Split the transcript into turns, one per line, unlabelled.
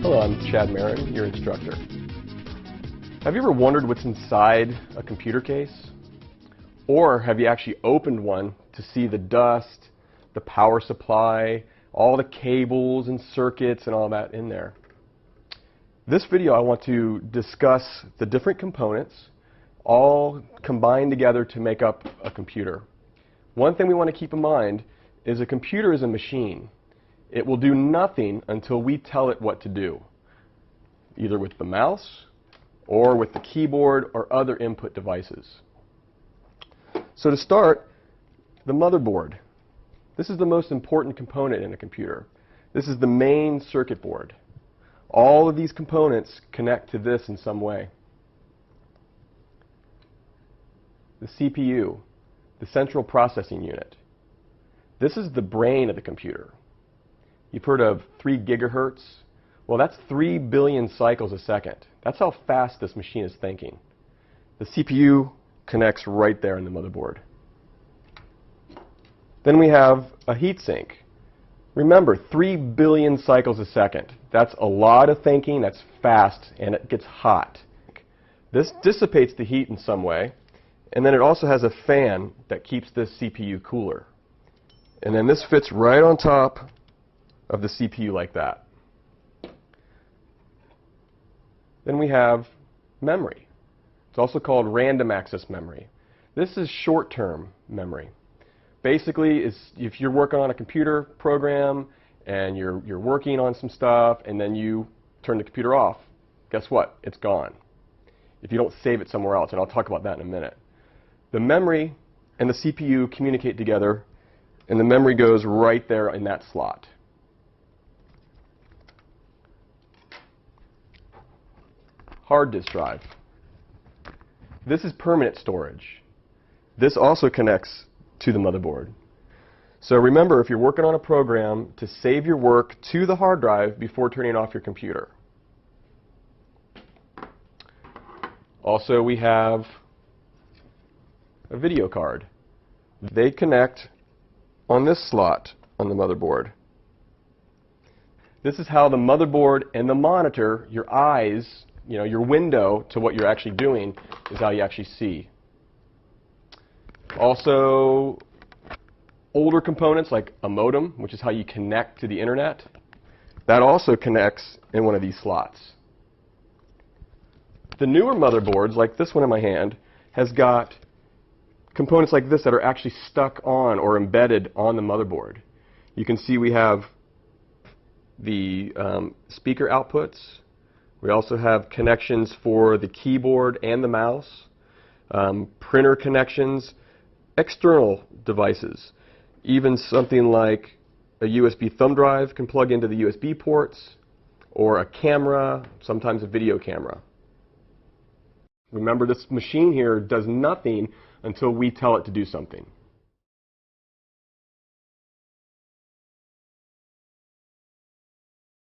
Hello, I'm Chad Marin, your instructor. Have you ever wondered what's inside a computer case? Or have you actually opened one to see the dust, the power supply, all the cables and circuits and all that in there? This video I want to discuss the different components all combined together to make up a computer. One thing we want to keep in mind is a computer is a machine. It will do nothing until we tell it what to do, either with the mouse or with the keyboard or other input devices. So to start, the motherboard. This is the most important component in a computer. This is the main circuit board. All of these components connect to this in some way. The CPU, the central processing unit. This is the brain of the computer. You've heard of 3 gigahertz? Well, that's 3 billion cycles a second. That's how fast this machine is thinking. The CPU connects right there in the motherboard. Then we have a heatsink. Remember, 3 billion cycles a second. That's a lot of thinking, that's fast, and it gets hot. This dissipates the heat in some way, and then it also has a fan that keeps this CPU cooler. And then this fits right on top of the CPU like that. Then we have memory. It's also called random access memory. This is short-term memory. Basically, if you're working on a computer program and you're working on some stuff and then you turn the computer off, guess what? It's gone. If you don't save it somewhere else, and I'll talk about that in a minute. The memory and the CPU communicate together, and the memory goes right there in that slot. Hard disk drive. This is permanent storage. This also connects to the motherboard. So remember, if you're working on a program, to save your work to the hard drive before turning off your computer. Also, we have a video card. They connect on this slot on the motherboard. This is how the motherboard and the monitor, your eyes, your window to what you're actually doing, is how you actually see. Also, older components like a modem, which is how you connect to the internet, that also connects in one of these slots. The newer motherboards, like this one in my hand, has got components like this that are actually stuck on or embedded on the motherboard. You can see we have the speaker outputs. We also have connections for the keyboard and the mouse, printer connections, external devices. Even something like a USB thumb drive can plug into the USB ports, or a camera, sometimes a video camera. Remember, this machine here does nothing until we tell it to do something.